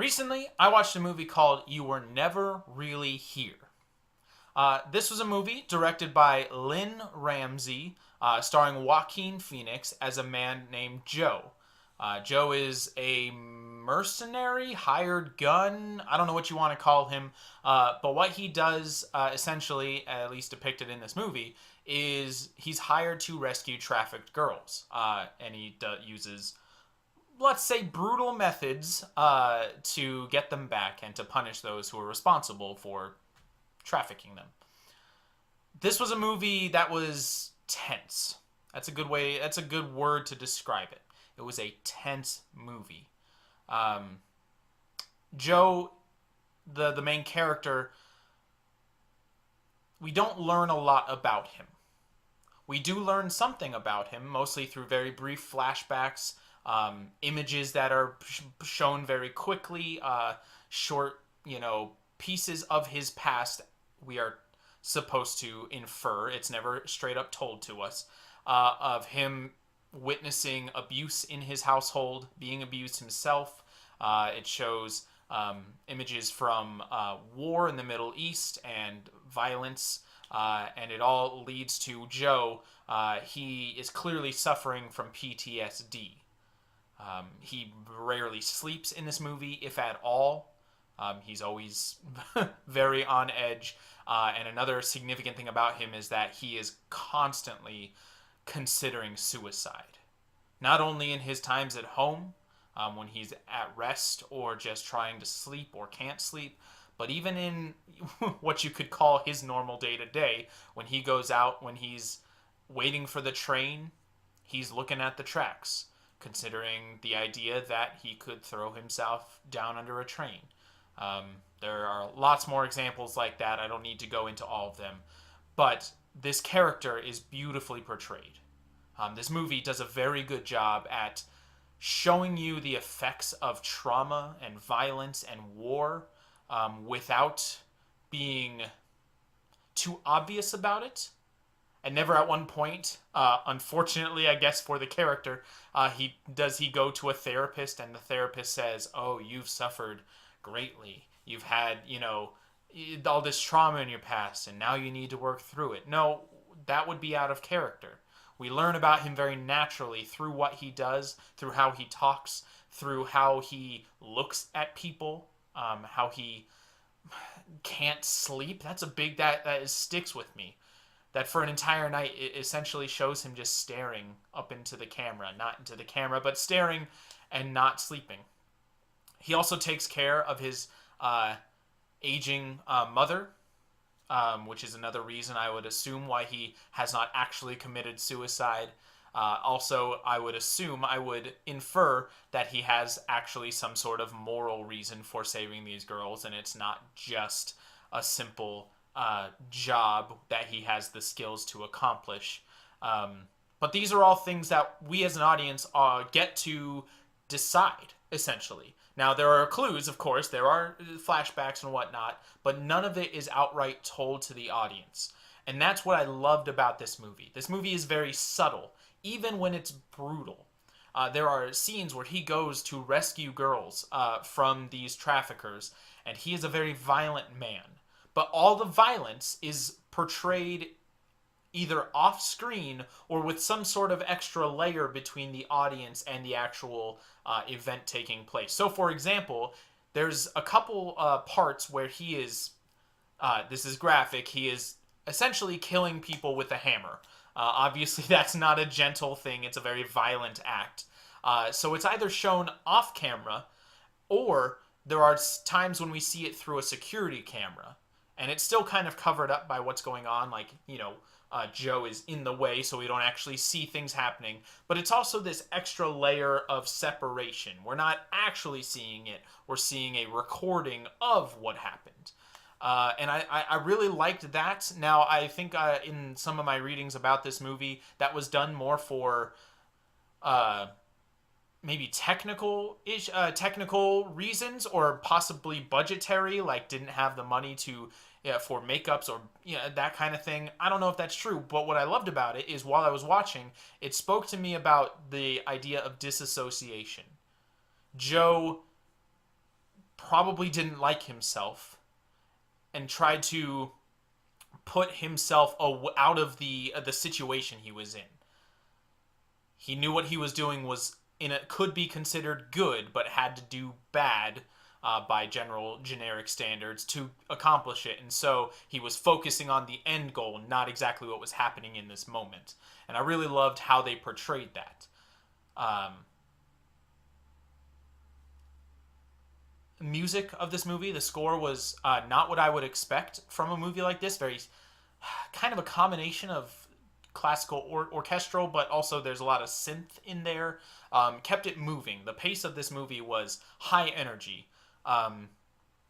Recently, I watched a movie called You Were Never Really Here. This was a movie directed by Lynn Ramsey, starring Joaquin Phoenix as a man named Joe. Joe is a mercenary, hired gun. I don't know what you want to call him, but what he does, essentially, at least depicted in this movie, is he's hired to rescue trafficked girls, and he uses, let's say, brutal methods to get them back and to punish those who are responsible for trafficking them. This was a movie that was tense. That's a good way. That's a good word to describe it. It was a tense movie. Um, Joe, the main character, we don't learn a lot about him. We do learn something about him, mostly through very brief flashbacks, images that are shown very quickly, short, pieces of his past we are supposed to infer. It's never straight up told to us, of him witnessing abuse in his household, being abused himself. It shows images from war in the Middle East and violence, and it all leads to Joe. He is clearly suffering from PTSD. He rarely sleeps in this movie, if at all. He's always very on edge. And another significant thing about him is that he is constantly considering suicide. Not only in his times at home, when he's at rest or just trying to sleep or can't sleep, but even in what you could call his normal day to day, when he goes out, when he's waiting for the train, he's looking at the tracks, considering the idea that he could throw himself down under a train. There are lots more examples like that. I don't need to go into all of them. But this character is beautifully portrayed. This movie does a very good job at showing you the effects of trauma and violence and war, without being too obvious about it. And never at one point, unfortunately, I guess, for the character, he go to a therapist and the therapist says, "Oh, you've suffered greatly. You've had, all this trauma in your past and now you need to work through it." No, that would be out of character. We learn about him very naturally through what he does, through how he talks, through how he looks at people, how he can't sleep. That's a big, that sticks with me. That for an entire night, it essentially shows him just staring up into the camera. Not into the camera, but staring and not sleeping. He also takes care of his aging mother, which is another reason I would assume why he has not actually committed suicide. Also, I would infer that he has actually some sort of moral reason for saving these girls, and it's not just a simple job that he has the skills to accomplish. But these are all things that we as an audience get to decide, essentially. Now, there are clues, of course, there are flashbacks and whatnot, but none of it is outright told to the audience. And that's what I loved about this movie. This movie is very subtle, even when it's brutal. There are scenes where he goes to rescue girls from these traffickers, and he is a very violent man. But all the violence is portrayed either off screen or with some sort of extra layer between the audience and the actual event taking place. So, for example, there's a couple parts where he is, this is graphic, he is essentially killing people with a hammer. Obviously, that's not a gentle thing, it's a very violent act. So it's either shown off camera, or there are times when we see it through a security camera. And it's still kind of covered up by what's going on, like, Joe is in the way, so we don't actually see things happening. But it's also this extra layer of separation. We're not actually seeing it. We're seeing a recording of what happened. And I really liked that. Now, I think in some of my readings about this movie, that was done more for maybe technical reasons, or possibly budgetary, like didn't have the money to for makeups or that kind of thing. I don't know if that's true, but what I loved about it is while I was watching, it spoke to me about the idea of disassociation. Joe probably didn't like himself and tried to put himself out of the situation he was in. He knew what he was doing was in it could be considered good, but had to do bad by generic standards to accomplish it. And so he was focusing on the end goal, not exactly what was happening in this moment. And I really loved how they portrayed that. Music of this movie, the score was not what I would expect from a movie like this. Very kind of a combination of classical or orchestral, but also there's a lot of synth in there. Kept it moving. The pace of this movie was high energy.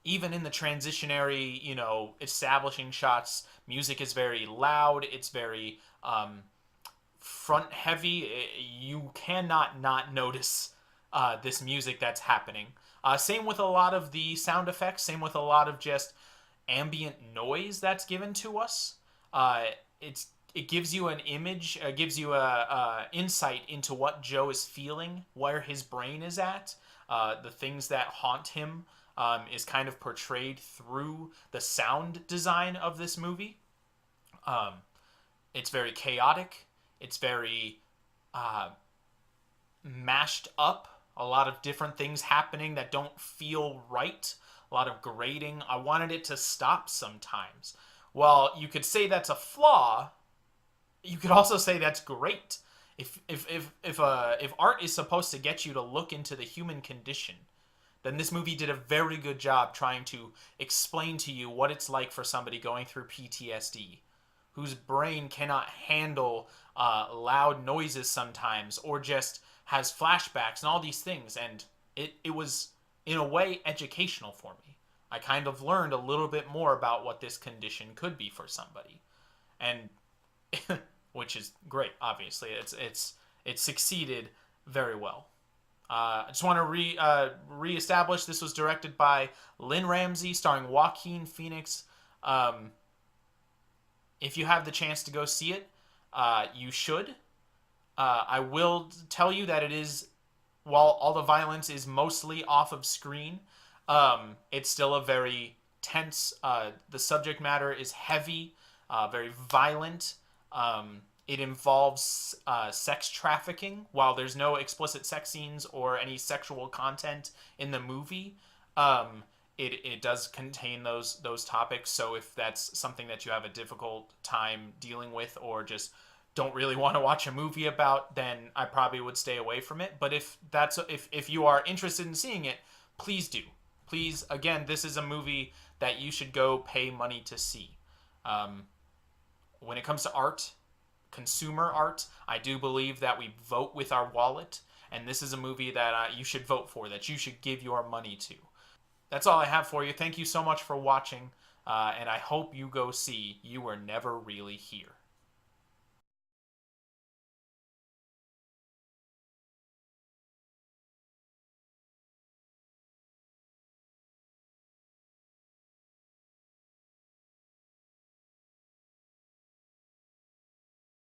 Even in the transitionary, establishing shots, music is very loud. It's very front heavy. You cannot not notice this music that's happening. Same with a lot of the sound effects. Same with a lot of just ambient noise that's given to us. It gives you an image, gives you a insight into what Joe is feeling, where his brain is at, the things that haunt him is kind of portrayed through the sound design of this movie. It's very chaotic. It's very mashed up. A lot of different things happening that don't feel right. A lot of grating. I wanted it to stop sometimes. Well, you could say that's a flaw. You could also say that's great. If art is supposed to get you to look into the human condition, then this movie did a very good job trying to explain to you what it's like for somebody going through PTSD, whose brain cannot handle loud noises sometimes, or just has flashbacks and all these things. And it was, in a way, educational for me. I kind of learned a little bit more about what this condition could be for somebody. And which is great, obviously. It succeeded very well. I just want to reestablish this was directed by Lynn Ramsey, starring Joaquin Phoenix. If you have the chance to go see it, you should. I will tell you that it is, while all the violence is mostly off of screen, it's still a very tense. The subject matter is heavy, very violent. It involves sex trafficking. While there's no explicit sex scenes or any sexual content in the movie, it does contain those topics. So if that's something that you have a difficult time dealing with, or just don't really want to watch a movie about, then I probably would stay away from it. But if you are interested in seeing it, please do. Please, again, this is a movie that you should go pay money to see. When it comes to art, consumer art, I do believe that we vote with our wallet, and this is a movie that you should vote for, that you should give your money to. That's all I have for you. Thank you so much for watching, and I hope you go see You Were Never Really Here.